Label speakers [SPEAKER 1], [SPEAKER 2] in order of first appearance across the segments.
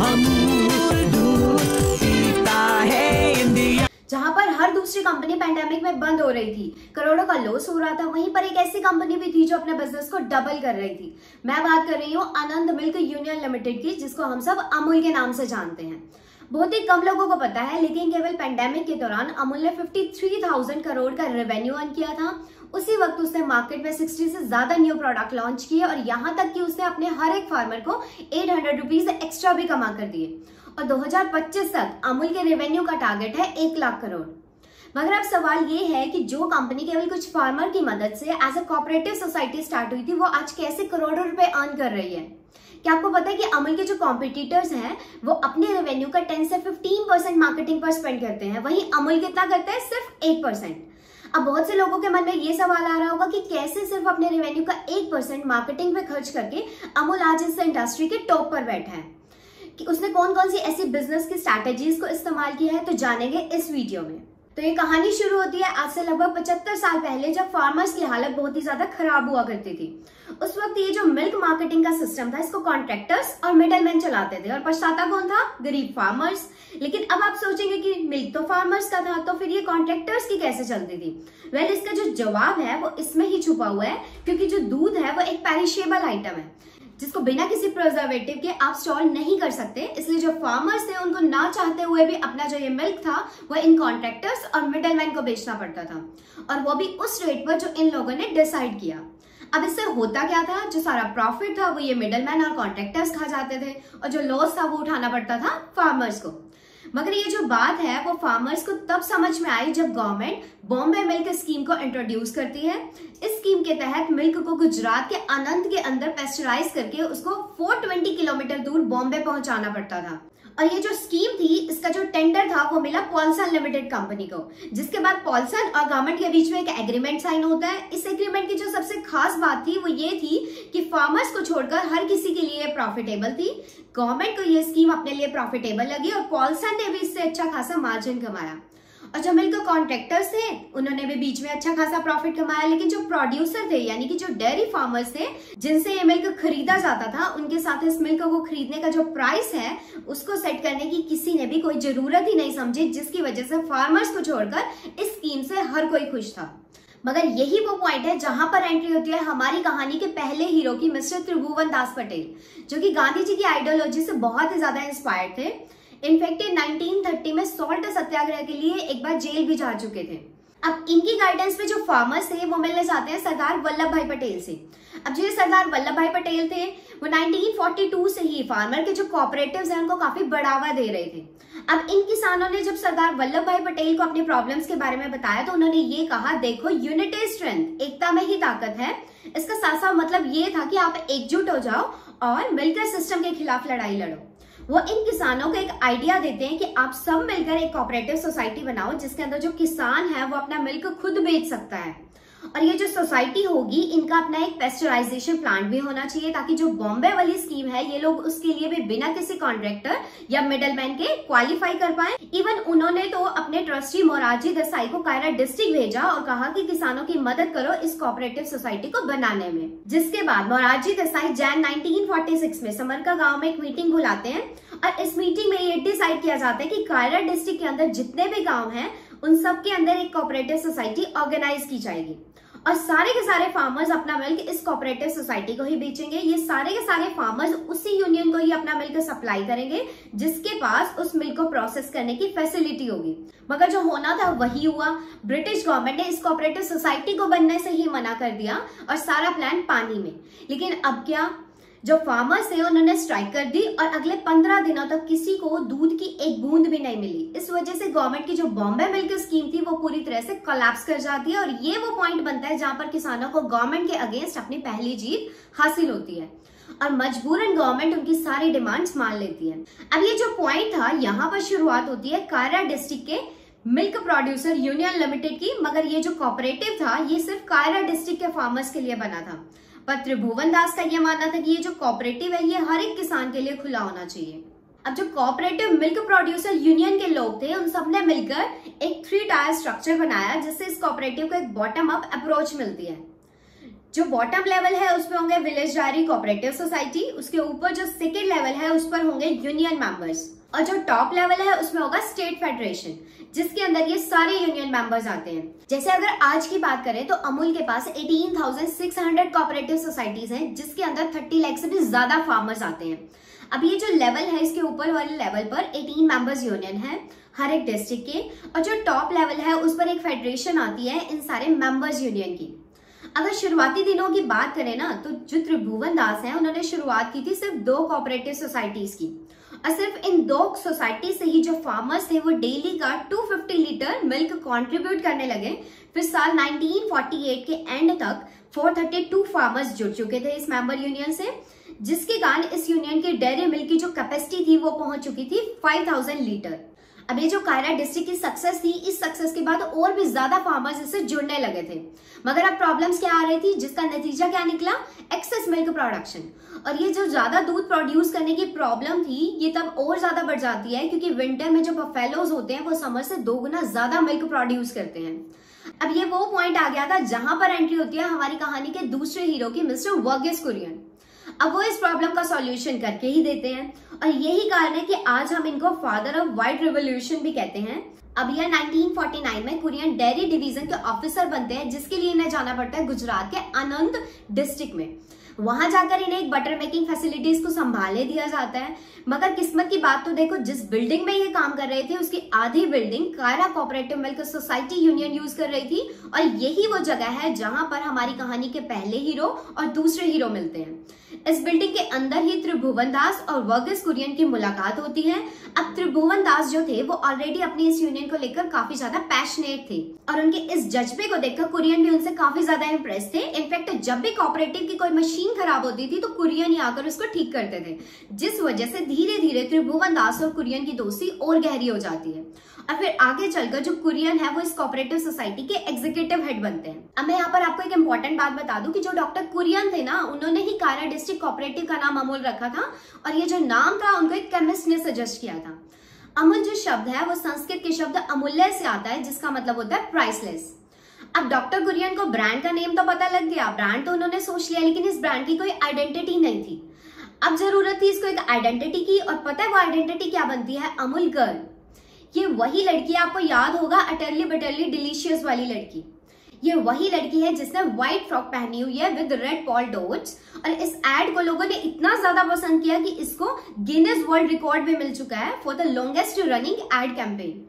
[SPEAKER 1] अमूल दूध पीता है इंडिया।
[SPEAKER 2] जहां पर हर दूसरी कंपनी पैंडेमिक में बंद हो रही थी, करोड़ों का लॉस हो रहा था, वहीं पर एक ऐसी कंपनी भी थी जो अपने बिजनेस को डबल कर रही थी। मैं बात कर रही हूँ आनंद मिल्क यूनियन लिमिटेड की, जिसको हम सब अमूल के नाम से जानते हैं। बहुत ही कम लोगों को पता है, लेकिन केवल पैंडेमिक के दौरान अमूल ने 53,000 करोड़ का रेवेन्यू अर्न किया था। उसी वक्त उसने मार्केट में 60 से ज्यादा न्यू प्रोडक्ट लॉन्च किए और यहाँ तक कि उसने अपने हर एक फार्मर को 800 रुपीज एक्स्ट्रा भी कमा कर दिए। और 2025 तक अमूल के रेवेन्यू का टारगेट है 1 लाख करोड़। मगर अब सवाल ये है कि जो कंपनी केवल कुछ फार्मर की मदद से as a cooperative society start हुई थी, वो आज कैसे करोड़ों रुपए अर्न कर रही है। क्या आपको पता है कि अमूल के जो कॉम्पिटिटर्स हैं वो अपने रेवेन्यू का 10 से 15% मार्केटिंग पर स्पेंड करते हैं, वहीं अमूल कितना करता है, सिर्फ 1%। अब बहुत से लोगों के मन में ये सवाल आ रहा होगा कि कैसे सिर्फ अपने रेवेन्यू का 1% मार्केटिंग पे खर्च करके अमूल आज इस इंडस्ट्री के टॉप पर बैठा है। कि उसने कौन कौन सी ऐसी बिजनेस की स्ट्रैटेजीज को इस्तेमाल किया है, तो जानेंगे इस वीडियो में। तो ये कहानी शुरू होती है आज से लगभग 75 साल पहले, जब फार्मर्स की हालत बहुत ही ज्यादा खराब हुआ करती थी। उस वक्त ये जो मिल्क मार्केटिंग का सिस्टम था, इसको कॉन्ट्रैक्टर्स और मिडलमैन चलाते थे और पछताता कौन था, गरीब फार्मर्स। लेकिन अब आप सोचेंगे कि मिल्क तो फार्मर्स का था, तो फिर ये कॉन्ट्रैक्टर्स की कैसे चलती थी। वेल, इसका जो जवाब है वो इसमें ही छुपा हुआ है, क्योंकि जो दूध है वो एक पेरिशेबल आइटम है जिसको बिना किसी प्रिजर्वेटिव के आप स्टोर नहीं कर सकते। इसलिए जो फार्मर्स थे उनको ना चाहते हुए भी अपना जो ये मिल्क था वो इन कॉन्ट्रैक्टर्स और मिडलमैन को बेचना पड़ता था, और वो भी उस रेट पर जो इन लोगों ने डिसाइड किया। अब इससे होता क्या था, जो सारा प्रॉफिट था वो ये मिडलमैन और कॉन्ट्रैक्टर्स खा जाते थे, और जो लॉस था वो उठाना पड़ता था फार्मर्स को। मगर ये जो बात है वो फार्मर्स को तब समझ में आई जब गवर्नमेंट बॉम्बे मिल्क स्कीम को इंट्रोड्यूस करती है। इस स्कीम के तहत मिल्क को गुजरात के आनंद के अंदर पेस्चराइज करके उसको 420 किलोमीटर दूर बॉम्बे पहुंचाना पड़ता था। और ये जो स्कीम थी, इसका जो टेंडर था वो मिला पॉलसन लिमिटेड कंपनी को, जिसके बाद पॉलसन और गवर्नमेंट के बीच में एक एग्रीमेंट साइन होता है। इस एग्रीमेंट की जो सबसे खास बात थी वो ये थी कि फार्मर्स को छोड़कर हर किसी के लिए प्रॉफिटेबल थी। गवर्नमेंट को ये स्कीम अपने लिए प्रॉफिटेबल लगी और पॉलसन ने भी इससे अच्छा खासा मार्जिन कमाया। और जो मिल्क कॉन्ट्रैक्टर्स थे उन्होंने भी बीच में अच्छा खासा प्रॉफिट कमाया। लेकिन जो प्रोड्यूसर थे, यानी कि जो डेयरी फार्मर्स थे जिनसे ये मिल्क खरीदा जाता था, उनके साथ इस मिल्क को खरीदने का जो प्राइस है उसको सेट करने की किसी ने भी कोई जरूरत ही नहीं समझी, जिसकी वजह से फार्मर्स को छोड़कर इस स्कीम से हर कोई खुश था। मगर यही वो पॉइंट है जहां पर एंट्री होती है हमारी कहानी के पहले हीरो की, मिस्टर त्रिभुवन दास पटेल, जो कि गांधी जी की आइडियोलॉजी से बहुत ही ज्यादा इंस्पायर्ड थे। इनफैक्ट 1930 में सॉल्ट सत्याग्रह के लिए एक बार जेल भी जा चुके थे। अब इनकी गाइडेंस में जो फार्मर्स थे वो मिलने जाते हैं सरदार वल्लभ भाई पटेल से। अब जो सरदार वल्लभ भाई पटेल थे वो 1942 से ही फार्मर के जो कोऑपरेटिव्स हैं उनको काफी बढ़ावा दे रहे थे। अब इन किसानों ने जब सरदार वल्लभ भाई पटेल को अपने प्रॉब्लम्स के बारे में बताया, तो उन्होंने ये कहा, देखो यूनिट इज स्ट्रेंथ, एकता में ही ताकत है। इसका साफ साफ मतलब ये था कि आप एकजुट हो जाओ और मिलकर सिस्टम के खिलाफ लड़ाई लड़ो। वो इन किसानों को एक आइडिया देते हैं कि आप सब मिलकर एक कोऑपरेटिव सोसाइटी बनाओ, जिसके अंदर जो किसान है वो अपना मिल्क खुद बेच सकता है। और ये जो सोसाइटी होगी, इनका अपना एक पेस्चराइजेशन प्लांट भी होना चाहिए, ताकि जो बॉम्बे वाली स्कीम है ये लोग उसके लिए भी बिना किसी कॉन्ट्रैक्टर या मिडलमैन के क्वालिफाई कर पाए। इवन उन्होंने तो अपने ट्रस्टी मोरारजी देसाई को कायरा डिस्ट्रिक्ट भेजा और कहा कि किसानों की मदद करो इस कोऑपरेटिव सोसाइटी को बनाने में। जिसके बाद मोरारजी देसाई जैन 1946 में समरका गाँव में एक मीटिंग बुलाते हैं, और इस मीटिंग में ये डिसाइड किया जाता है कि कायरा डिस्ट्रिक्ट के अंदर जितने भी गांव हैं उन सब के अंदर एक कोऑपरेटिव सोसाइटी ऑर्गेनाइज की जाएगी, और सारे के सारे फार्मर्स अपना मिल्क इस कोऑपरेटिव सोसाइटी को ही बेचेंगे। ये सारे के सारे फार्मर्स उसी यूनियन को ही अपना मिल्क सप्लाई करेंगे, जिसके पास उस मिल्क को प्रोसेस करने की फैसिलिटी होगी। मगर जो होना था वही हुआ। ब्रिटिश गवर्नमेंट ने इस कोऑपरेटिव सोसाइटी को बनने से ही मना कर दिया और सारा प्लान पानी में। लेकिन अब क्या, जो फार्मर्स थे उन्होंने स्ट्राइक कर दी और अगले 15 दिनों तक किसी को दूध की एक बूंद भी नहीं मिली। इस वजह से गवर्नमेंट की जो बॉम्बे मिल्क स्कीम थी वो पूरी तरह से कोलैप्स कर जाती है, और ये वो पॉइंट बनता है जहां पर किसानों को गवर्नमेंट के अगेंस्ट अपनी पहली जीत हासिल होती है, और मजबूरन गवर्नमेंट उनकी सारी डिमांड्स मान लेती है। अब ये जो पॉइंट था, यहाँ पर शुरुआत होती है कायरा डिस्ट्रिक्ट के मिल्क प्रोड्यूसर यूनियन लिमिटेड की। मगर ये जो कोऑपरेटिव था ये सिर्फ कायरा डिस्ट्रिक्ट के फार्मर्स के लिए बना था, पर त्रिभुवन दास का यह मानना था कि ये जो कोऑपरेटिव है ये हर एक किसान के लिए खुला होना चाहिए। अब जो कोऑपरेटिव मिल्क प्रोड्यूसर यूनियन के लोग थे उन सब ने मिलकर एक 3 टायर स्ट्रक्चर बनाया, जिससे इस कोऑपरेटिव को एक बॉटम अप अप्रोच मिलती है। जो बॉटम लेवल है उस पर होंगे विलेज डायरी कोऑपरेटिव सोसाइटी, उसके ऊपर जो सेकेंड लेवल है उस पर होंगे यूनियन मेंबर्स, और जो टॉप लेवल है उसमें होगा स्टेट फेडरेशन, जिसके अंदर ये सारे यूनियन मेंबर्स आते हैं। जैसे अगर आज की बात करें तो अमूल के पास 18,600 कोऑपरेटिव सोसाइटीज हैं, जिसके अंदर 30 लाख से भी ज्यादा फार्मर्स आते हैं। अब ये जो लेवल है, इसके ऊपर वाले लेवल पर 18 मेंबर्स यूनियन है हर एक डिस्ट्रिक्ट के, और जो टॉप लेवल है उस पर एक फेडरेशन आती है इन सारे मेंबर्स यूनियन की। अगर शुरुआती दिनों की बात करें ना, तो जो त्रिभुवन दास हैं उन्होंने शुरुआत की थी सिर्फ 2 कोऑपरेटिव सोसाइटीज की, और सिर्फ इन 2 सोसाइटी से ही जो फार्मर्स थे वो डेली का 250 लीटर मिल्क कंट्रीब्यूट करने लगे। फिर साल 1948 के एंड तक 432 फार्मर्स जुड़ चुके थे इस मेंबर यूनियन से, जिसके कारण इस यूनियन की डेयरी मिल्क की जो कैपेसिटी थी वो पहुंच चुकी थी 5000 लीटर। अब ये जो कायरा डिस्ट्रिक्ट की सक्सेस थी, इस सक्सेस के बाद और भी ज्यादा फार्मर्स इससे जुड़ने लगे थे, मगर अब प्रॉब्लम्स क्या आ रही थी, जिसका नतीजा क्या निकला, एक्सेस मिल्क प्रोडक्शन। और ये जो ज्यादा दूध प्रोड्यूस करने की प्रॉब्लम थी, ये तब और ज्यादा बढ़ जाती है क्योंकि विंटर में जो बफेलोज होते हैं वो समर से 2 गुना ज्यादा मिल्क प्रोड्यूस करते हैं। अब ये वो पॉइंट आ गया था जहां पर एंट्री होती है हमारी कहानी के दूसरे हीरो की, मिस्टर वर्गीस कुरियन। अब वो इस प्रॉब्लम का सॉल्यूशन करके ही देते हैं, और यही कारण है कि आज हम इनको फादर ऑफ व्हाइट रिवॉल्यूशन भी कहते हैं। अब यह 1949 में कुरियन डेयरी डिवीजन के ऑफिसर बनते हैं, जिसके लिए इन्हें जाना पड़ता है गुजरात के आनंद डिस्ट्रिक्ट में। वहां जाकर इन्हें एक बटर मेकिंग फैसिलिटीज को संभाले दिया जाता है, मगर किस्मत की बात तो देखो, जिस बिल्डिंग में ये काम कर रहे थे उसकी आधी building Kaira cooperative milk society union use कर रही थी, और यही वो जगह है जहां पर हमारी कहानी के पहले हीरो और दूसरे हीरो मिलते हैं। इस बिल्डिंग के अंदर ही त्रिभुवन दास और वर्गीस कुरियन की मुलाकात होती है। अब त्रिभुवन दास जो थे वो ऑलरेडी अपनी इस यूनियन को लेकर काफी ज्यादा पैशनेट थे, और उनके इस जज्बे को देखकर कुरियन भी उनसे काफी ज्यादा इंप्रेस थे। इनफैक्ट जब भी कोऑपरेटिव की कोई मशीन खराब होती थी तो कुरियन ही आकर उसको ठीक करते थे, जिस वजह से धीरे धीरे त्रिभुवन दास और कुरियन की दोस्ती और गहरी हो जाती है। और फिर आगे चलकर जो कुरियन है वो इस कोऑपरेटिव सोसाइटी के एग्जीक्यूटिव हेड बनते हैं। अब मैं यहाँ पर आपको एक इंपॉर्टेंट बात बता दूं कि जो डॉक्टर कुरियन थे ना, उन्होंने ही कायरा डिस्ट्रिक्ट कोऑपरेटिव का नाम अमूल रखा था, और ये जो नाम था उनको एक केमिस्ट ने सजेस्ट किया था। अमूल जो शब्द है वो संस्कृत के शब्द अमूल्य से आता है, जिसका मतलब होता है प्राइसलेस। अब डॉक्टर कुरियन को ब्रांड का नेम तो पता लग गया, ब्रांड तो उन्होंने सोच लिया, लेकिन इस ब्रांड की कोई आइडेंटिटी नहीं थी। अब जरूरत थी इसको एक आइडेंटिटी की, और पता है वो आइडेंटिटी क्या बनती है, अमूल गर्ल। ये वही लड़की, आपको याद होगा अटरली बटरली डिलीशियस वाली लड़की, ये वही लड़की है जिसने व्हाइट फ्रॉक पहनी हुई है विद रेड पॉल डॉट्स। और इस एड को लोगों ने इतना ज्यादा पसंद किया कि इसको गिनीज वर्ल्ड रिकॉर्ड भी मिल चुका है for the longest running ad campaign.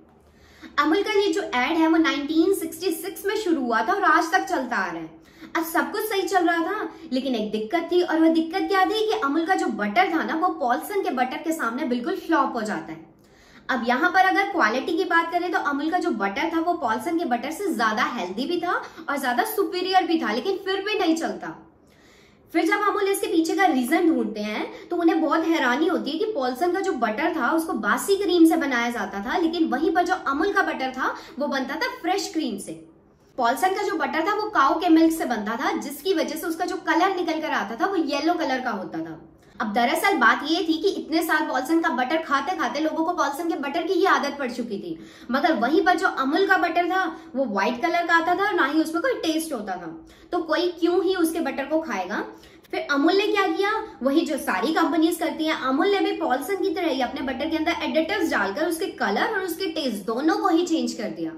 [SPEAKER 2] Amul का ये जो एड है वो 1966 में शुरू हुआ था और आज तक चलता आ रहा है। अब सब कुछ सही चल रहा था, लेकिन एक दिक्कत थी, और वह दिक्कत क्या थी कि अमूल का जो बटर था ना वो पॉल्सन के बटर के सामने बिल्कुल फ्लॉप हो जाता है। अब यहाँ पर अगर क्वालिटी की बात करें तो अमूल का जो बटर था वो पॉल्सन के बटर से ज्यादा हेल्दी भी था और ज्यादा सुपीरियर भी था, लेकिन फिर भी नहीं चलता। फिर जब अमूल इसके पीछे का रीजन ढूंढते हैं तो उन्हें बहुत हैरानी होती है कि पॉल्सन का जो बटर था उसको बासी क्रीम से बनाया जाता था, लेकिन वहीं पर जो अमूल का बटर था वो बनता था फ्रेश क्रीम से। पॉल्सन का जो बटर था वो काऊ के मिल्क से बनता था, जिसकी वजह से उसका जो कलर निकल कर आता था वो येलो कलर का होता था। अब दरअसल बात ये थी कि इतने साल पॉल्सन का बटर खाते खाते लोगों को पॉल्सन के बटर की ही आदत पड़ चुकी थी, मगर वहीं पर जो अमूल का बटर था वो व्हाइट कलर का आता था और ना ही उसमें कोई टेस्ट होता था, तो कोई क्यों ही उसके बटर को खाएगा। फिर अमूल ने क्या किया, वही जो सारी कंपनीज करती हैं, अमूल ने भी पॉल्सन की तरह ही अपने बटर के अंदर एडिटिव्स डालकर उसके कलर और उसके टेस्ट दोनों को ही चेंज कर दिया।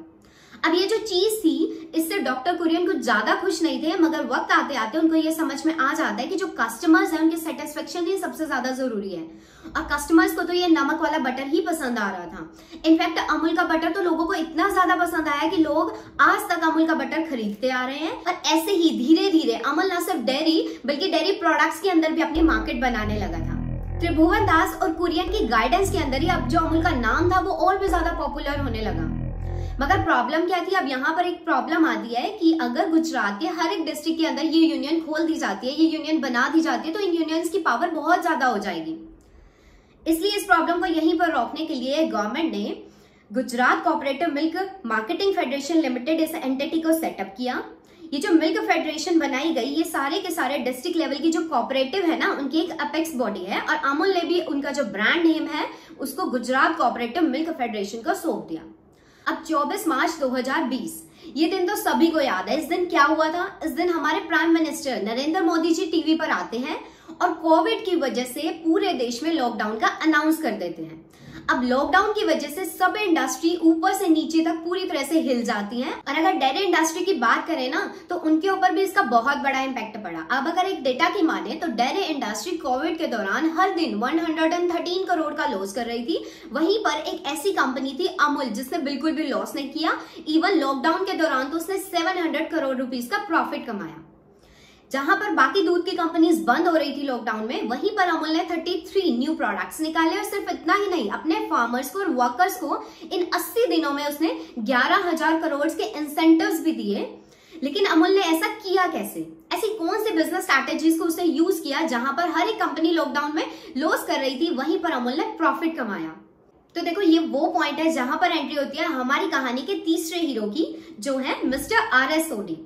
[SPEAKER 2] अब ये जो चीज थी इससे डॉक्टर कुरियन कुछ ज्यादा खुश नहीं थे, मगर वक्त आते आते उनको ये समझ में आ जाता है कि जो कस्टमर्स हैं उनकी सेटिस्फेक्शन ही सबसे ज्यादा जरूरी है, और कस्टमर्स को तो ये नमक वाला बटर ही पसंद आ रहा था। इनफैक्ट अमूल का बटर तो लोगों को इतना ज्यादा पसंद आया कि लोग आज तक अमूल का बटर खरीदते आ रहे हैं, और ऐसे ही धीरे धीरे अमूल न सिर्फ डेयरी बल्कि डेयरी प्रोडक्ट्स के अंदर भी अपनी मार्केट बनाने लगा था। त्रिभुवन दास और कुरियन की गाइडेंस के अंदर ही अब जो अमूल का नाम था वो और भी ज्यादा पॉपुलर होने लगा। मगर प्रॉब्लम क्या थी, अब यहाँ पर एक प्रॉब्लम आती है कि अगर गुजरात के हर एक डिस्ट्रिक्ट के अंदर ये यूनियन खोल दी जाती है, ये यूनियन बना दी जाती है, तो इन यूनियंस की पावर बहुत ज्यादा हो जाएगी। इसलिए इस प्रॉब्लम को यहीं पर रोकने के लिए गवर्नमेंट ने Gujarat cooperative milk marketing federation limited इस एंटिटी को सेटअप किया। ये जो मिल्क फेडरेशन बनाई गई, ये सारे के सारे डिस्ट्रिक्ट लेवल की जो कोऑपरेटिव है ना उनकी एक अपेक्स बॉडी है, और अमूल ने भी उनका जो ब्रांड नेम है उसको गुजरात कोऑपरेटिव मिल्क फेडरेशन को सौंप दिया। अब 24 मार्च 2020, ये दिन तो सभी को याद है। इस दिन क्या हुआ था? इस दिन हमारे prime minister Narendra Modi ji TV पर आते हैं और कोविड की वजह से पूरे देश में लॉकडाउन का अनाउंस कर देते हैं। अब लॉकडाउन की वजह से सब इंडस्ट्री ऊपर से नीचे तक पूरी तरह से हिल जाती है। और अगर डेयरी इंडस्ट्री की बात करें ना, तो उनके ऊपर भी इसका बहुत बड़ा इम्पैक्ट पड़ा। अब अगर एक डेटा की माने तो डेयरी इंडस्ट्री कोविड के दौरान हर दिन 113 करोड़ का लॉस कर रही थी। वहीं पर एक ऐसी कंपनी थी अमूल, जिसने बिल्कुल भी लॉस नहीं किया। इवन लॉकडाउन के दौरान तो उसने 700 करोड़ रुपीज का प्रॉफिट कमाया। जहां पर बाकी दूध की कंपनीज बंद हो रही थी लॉकडाउन में, वहीं पर अमूल ने 33 न्यू प्रोडक्ट्स निकाले। और सिर्फ इतना ही नहीं, अपने फार्मर्स को और वर्कर्स को इन 80 दिनों में उसने 11,000 करोड़ के इंसेंटिव्स भी दिए। लेकिन अमूल ने ऐसा किया कैसे? ऐसी कौन सी बिजनेस स्ट्रैटेजीज को उसने यूज किया जहां पर हर एक कंपनी लॉकडाउन में लॉस कर रही थी, वहीं पर अमूल ने प्रॉफिट कमाया? तो देखो, ये वो पॉइंट है जहां पर एंट्री होती है हमारी कहानी के तीसरे हीरो की, जो है मिस्टर RS सोडी,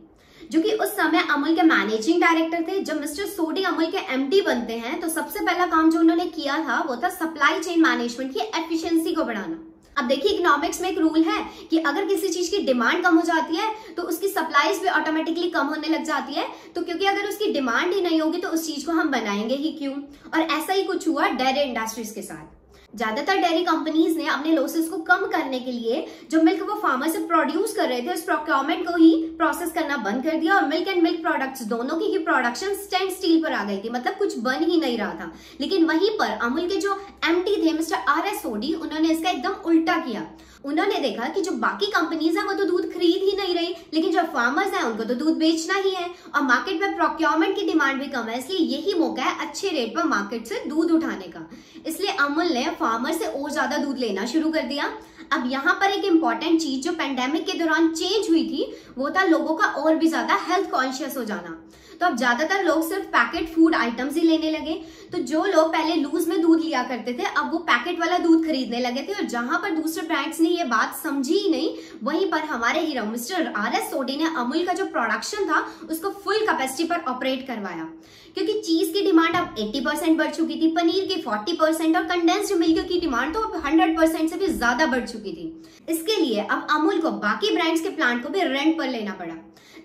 [SPEAKER 2] जो कि उस समय अमूल के मैनेजिंग डायरेक्टर थे। जब मिस्टर सोडी अमूल के MD बनते हैं तो सबसे पहला काम जो उन्होंने किया था वो था सप्लाई चेन मैनेजमेंट की एफिशिएंसी को बढ़ाना। अब देखिए, इकोनॉमिक्स में एक रूल है कि अगर किसी चीज की डिमांड कम हो जाती है तो उसकी सप्लाईज भी ऑटोमेटिकली कम होने लग जाती है। तो क्योंकि अगर उसकी डिमांड ही नहीं होगी तो उस चीज को हम बनाएंगे ही क्यों? और ऐसा ही कुछ हुआ डेयरी इंडस्ट्रीज के साथ। ज्यादातर डेयरी कंपनीज ने अपने लॉसेस को कम करने के लिए जो मिल्क वो फार्मर से प्रोड्यूस कर रहे थे, उस प्रोक्योरमेंट को ही प्रोसेस करना बंद कर दिया। और मिल्क एंड मिल्क प्रोडक्ट्स दोनों की प्रोडक्शन स्टैंड स्टिल पर आ गई थी, मतलब कुछ बन ही नहीं रहा था। लेकिन वहीं पर अमूल के जो MD थे मिस्टर RS सोडी, उन्होंने इसका एकदम उल्टा किया। उन्होंने देखा कि जो बाकी कंपनीज हैं वो तो दूध खरीद ही नहीं रही, लेकिन जो फार्मर्स हैं उनको तो दूध बेचना ही है और मार्केट में प्रोक्योरमेंट की डिमांड भी कम है, इसलिए यही मौका है अच्छे रेट पर मार्केट से दूध उठाने का। इसलिए अमूल ने फार्मर से और ज्यादा दूध लेना शुरू कर दिया। अब यहाँ पर एक इंपॉर्टेंट चीज जो पेंडेमिक के दौरान चेंज हुई थी वो था लोगों का और भी ज्यादा हेल्थ कॉन्शियस हो जाना। तो अब ज्यादातर लोग सिर्फ पैकेट फूड आइटम्स ही लेने लगे। तो जो लोग पहले लूज में दूध लिया करते थे, अब वो पैकेट वाला दूध खरीदने लगे थे। और जहां पर दूसरे ब्रांड्स ने ये बात समझी ही नहीं, वहीं पर हमारे हीरो मिस्टर RS सोडी ने अमूल का जो प्रोडक्शन था उसको फुल कैपेसिटी पर ऑपरेट करवाया। क्योंकि चीज की डिमांड अब 80% बढ़ चुकी थी, पनीर की 40% और कंडेंस्ड मिल्क की डिमांड तो अब 100% से भी ज्यादा बढ़ चुकी थी। इसके लिए अब अमूल को बाकी ब्रांड्स के प्लांट को भी रेंट पर लेना पड़ा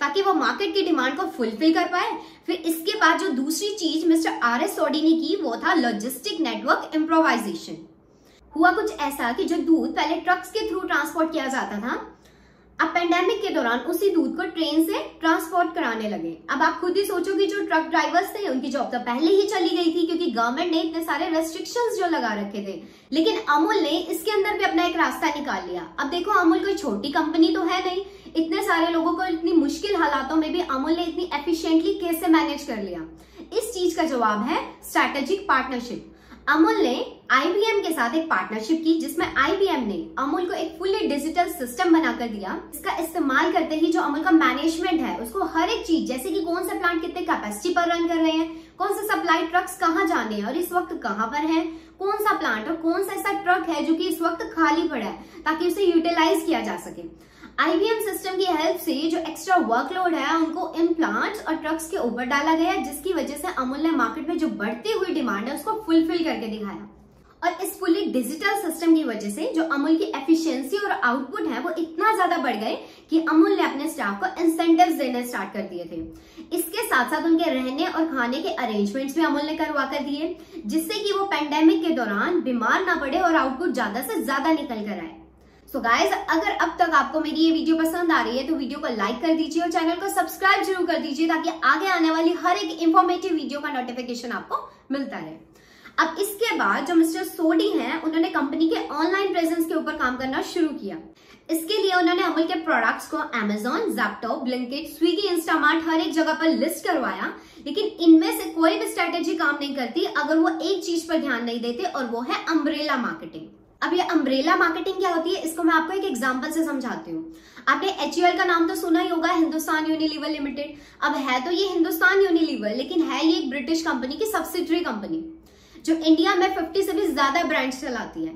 [SPEAKER 2] ताकि वो मार्केट की डिमांड को फुलफिल कर पाए। फिर इसके बाद जो दूसरी चीज मिस्टर RS सोडी ने की वो था लॉजिस्टिक नेटवर्क इम्प्रोवाइजेशन। हुआ कुछ ऐसा कि जो दूध पहले ट्रक्स के थ्रू ट्रांसपोर्ट किया जाता था, अब पेंडेमिक के दौरान उसी दूध को ट्रेन से ट्रांसपोर्ट कराने लगे। अब आप खुद ही सोचो कि जो ट्रक ड्राइवर्स थे उनकी जॉब तो पहले ही चली गई थी, क्योंकि गवर्नमेंट ने इतने सारे रेस्ट्रिक्शंस जो लगा रखे थे। लेकिन अमूल ने इसके अंदर भी अपना एक रास्ता निकाल लिया। अब देखो, अमूल कोई छोटी कंपनी तो है नहीं, इतने सारे लोगों को इतनी मुश्किल हालातों में भी अमूल ने इतनी एफिशिएंटली कैसे मैनेज कर लिया? इस चीज का जवाब है स्ट्रैटेजिक पार्टनरशिप। अमूल ने IBM के साथ एक पार्टनरशिप की, जिसमें IBM ने अमूल को एक फुल्ली डिजिटल सिस्टम बनाकर दिया। इसका इस्तेमाल करते ही जो अमूल का मैनेजमेंट है उसको हर एक चीज, जैसे कि कौन सा प्लांट कितने कैपेसिटी पर रन कर रहे हैं, कौन सा सप्लाई ट्रक्स कहाँ जाने हैं और इस वक्त कहाँ पर है, कौन सा प्लांट और कौन सा ऐसा ट्रक है जो कि इस वक्त खाली पड़ा है, ताकि उसे यूटिलाइज किया जा सके। IBM सिस्टम की हेल्प से जो एक्स्ट्रा वर्कलोड है उनको इन प्लांट्स और ट्रक्स के ऊपर डाला गया, जिसकी वजह से अमूल ने मार्केट में जो बढ़ती हुई डिमांड है उसको फुलफिल करके दिखाया। और इस फुली डिजिटल सिस्टम की वजह से जो अमूल की एफिशिएंसी और आउटपुट है वो इतना ज्यादा बढ़ गए कि अमूल ने अपने स्टाफ को इंसेंटिव्स देने स्टार्ट कर दिए थे। इसके साथ साथ उनके रहने और खाने के अरेंजमेंट्स भी अमूल ने करवा कर दिए, जिससे कि वो पेंडेमिक के दौरान बीमार ना पड़े और आउटपुट ज्यादा से ज्यादा निकल कर आए। सो गाइज, अगर अब तक आपको मेरी ये वीडियो पसंद आ रही है तो वीडियो को लाइक कर दीजिए और चैनल को सब्सक्राइब जरूर कर दीजिए, ताकि आगे आने वाली हर एक इंफॉर्मेटिव वीडियो का नोटिफिकेशन आपको मिलता रहे। अब इसके बाद जो मिस्टर सोडी हैं, उन्होंने कंपनी के ऑनलाइन प्रेजेंस के ऊपर काम करना शुरू किया। इसके लिए उन्होंने अमूल के प्रोडक्ट्स को Amazon, Zepto, Blinkit, Swiggy, Instamart हर एक जगह पर लिस्ट करवाया। लेकिन इनमें से कोई भी स्ट्रेटेजी काम नहीं करती अगर वो एक चीज पर ध्यान नहीं देते, और वो है अम्ब्रेला मार्केटिंग। अब ये अम्ब्रेला मार्केटिंग क्या होती है, इसको मैं आपको एक एग्जांपल से समझाती हूँ। आपने HUL का नाम तो सुना ही होगा, हिंदुस्तान यूनिलीवर लिमिटेड। अब है तो ये हिंदुस्तान यूनिलीवर, लेकिन है ये एक ब्रिटिश कंपनी की सब्सिडरी कंपनी जो इंडिया में 50 से भी ज्यादा ब्रांड्स चलाती है।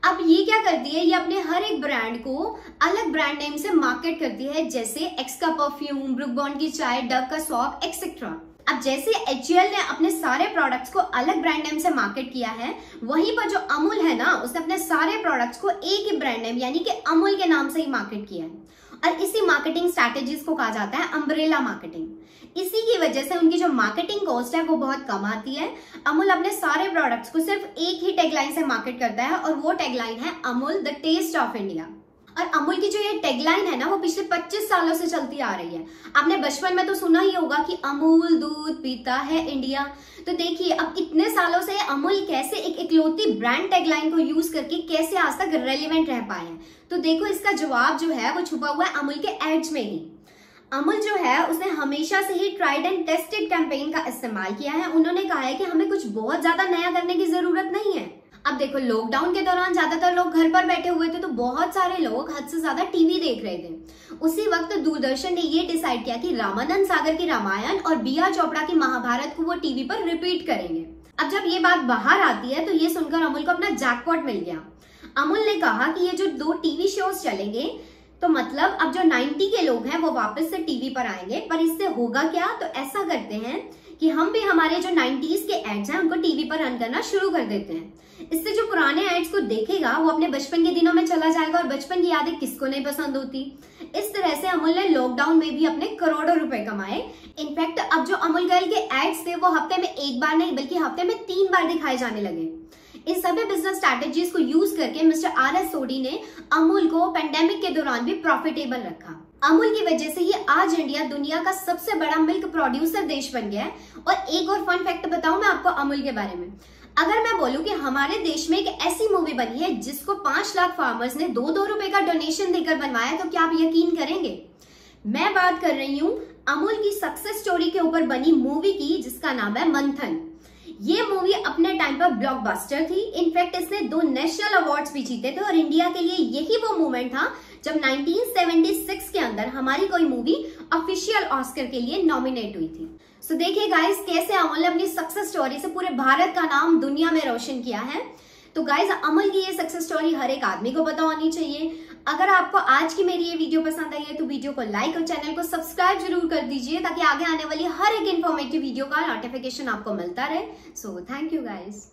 [SPEAKER 2] अब ये क्या करती है, ये अपने हर एक ब्रांड को अलग ब्रांड नेम से मार्केट करती है, जैसे एक्स का परफ्यूम, ब्रुक बॉन्ड की चाय, डव का सॉप एक्सेट्रा। अब जैसे HUL ने अपने सारे प्रोडक्ट्स को अलग ब्रांड नेम से मार्केट किया है, वहीं पर जो अमूल है ना, उसने अपने सारे प्रोडक्ट्स को एक ही ब्रांड नेम यानी कि अमूल के नाम से ही मार्केट किया है। और इसी मार्केटिंग स्ट्रैटेजीज को कहा जाता है अम्ब्रेला मार्केटिंग। इसी की वजह से उनकी जो मार्केटिंग कॉस्ट है वो बहुत कम आती है। अमूल अपने सारे प्रोडक्ट्स को सिर्फ एक ही टैगलाइन से मार्केट करता है और वो टैगलाइन है Amul the taste of India. और अमूल की जो ये टैगलाइन है ना, वो पिछले 25 सालों से चलती आ रही है। आपने बचपन में तो सुना ही होगा कि अमूल दूध पीता है इंडिया। तो देखिए अब इतने सालों से अमूल कैसे एक इकलौती ब्रांड टैगलाइन को यूज करके कैसे आज तक रेलेवेंट रह पाए हैं। तो देखो इसका जवाब जो है वो छुपा हुआ है अमूल के एड्स में ही। अमूल जो है उसने हमेशा से he tried and tested campaign का इस्तेमाल किया है। उन्होंने कहा है कि हमें कुछ बहुत ज्यादा नया करने की जरूरत नहीं है। अब देखो लॉकडाउन के दौरान ज्यादातर लोग घर पर बैठे हुए थे, तो बहुत सारे लोग हद से ज्यादा टीवी देख रहे थे। उसी वक्त दूरदर्शन ने ये डिसाइड किया कि रामानंद सागर की रामायण और B.R. चोपड़ा की महाभारत को वो टीवी पर रिपीट करेंगे। अब जब ये बात बाहर आती है तो ये सुनकर अमूल को अपना जैकपॉट मिल गया। अमूल ने कहा कि ये जो 2 टीवी शोज चलेंगे तो मतलब अब जो 90 के लोग हैं वो वापस से टीवी पर आएंगे। पर इससे होगा क्या, तो ऐसा करते हैं कि हम भी हमारे जो 90s के एड्स हैं उनको टीवी पर रन करना शुरू कर देते हैं। इससे जो पुराने एड्स को देखेगा वो अपने बचपन के दिनों में चला जाएगा और बचपन की यादें किसको नहीं पसंद होती। इस तरह से अमूल ने लॉकडाउन में भी अपने करोड़ों रुपए कमाए। इनफैक्ट अब जो अमूल गर्ल के एड्स थे वो हफ्ते में एक बार नहीं बल्कि हफ्ते में 3 बार दिखाए जाने लगे। इन सभी बिजनेस स्ट्रैटेजीज को यूज करके मिस्टर R.S. सोडी ने अमूल को पेंडेमिक के दौरान भी प्रॉफिटेबल रखा। अमूल की वजह से ही आज इंडिया दुनिया का सबसे बड़ा मिल्क प्रोड्यूसर देश बन गया है। और एक और फन फैक्ट बताऊं मैं आपको अमूल के बारे में। अगर मैं बोलूं कि हमारे देश में एक ऐसी मूवी बनी है जिसको 5 लाख फार्मर्स ने 2-2 रुपए का डोनेशन देकर बनवाया, तो क्या आप यकीन करेंगे? मैं बात कर रही हूँ अमूल की सक्सेस स्टोरी के ऊपर बनी मूवी की, जिसका नाम है मंथन। ये मूवी अपने टाइम पर ब्लॉकबस्टर थी। इनफैक्ट इसने 2 नेशनल अवार्ड्स भी जीते थे और इंडिया के लिए यही वो मोमेंट था जब 1976 के अंदर हमारी कोई मूवी ऑफिशियल ऑस्कर के लिए नॉमिनेट हुई थी। सो देखिए गाइस कैसे अमूल ने अपनी सक्सेस स्टोरी से पूरे भारत का नाम दुनिया में रोशन किया है। तो गाइस अमूल की ये सक्सेस स्टोरी हर एक आदमी को पता होनी चाहिए। अगर आपको आज की मेरी ये वीडियो पसंद आई है तो वीडियो को लाइक और चैनल को सब्सक्राइब जरूर कर दीजिए ताकि आगे आने वाली हर एक इन्फॉर्मेटिव वीडियो का नोटिफिकेशन आपको मिलता रहे। So thank you guys.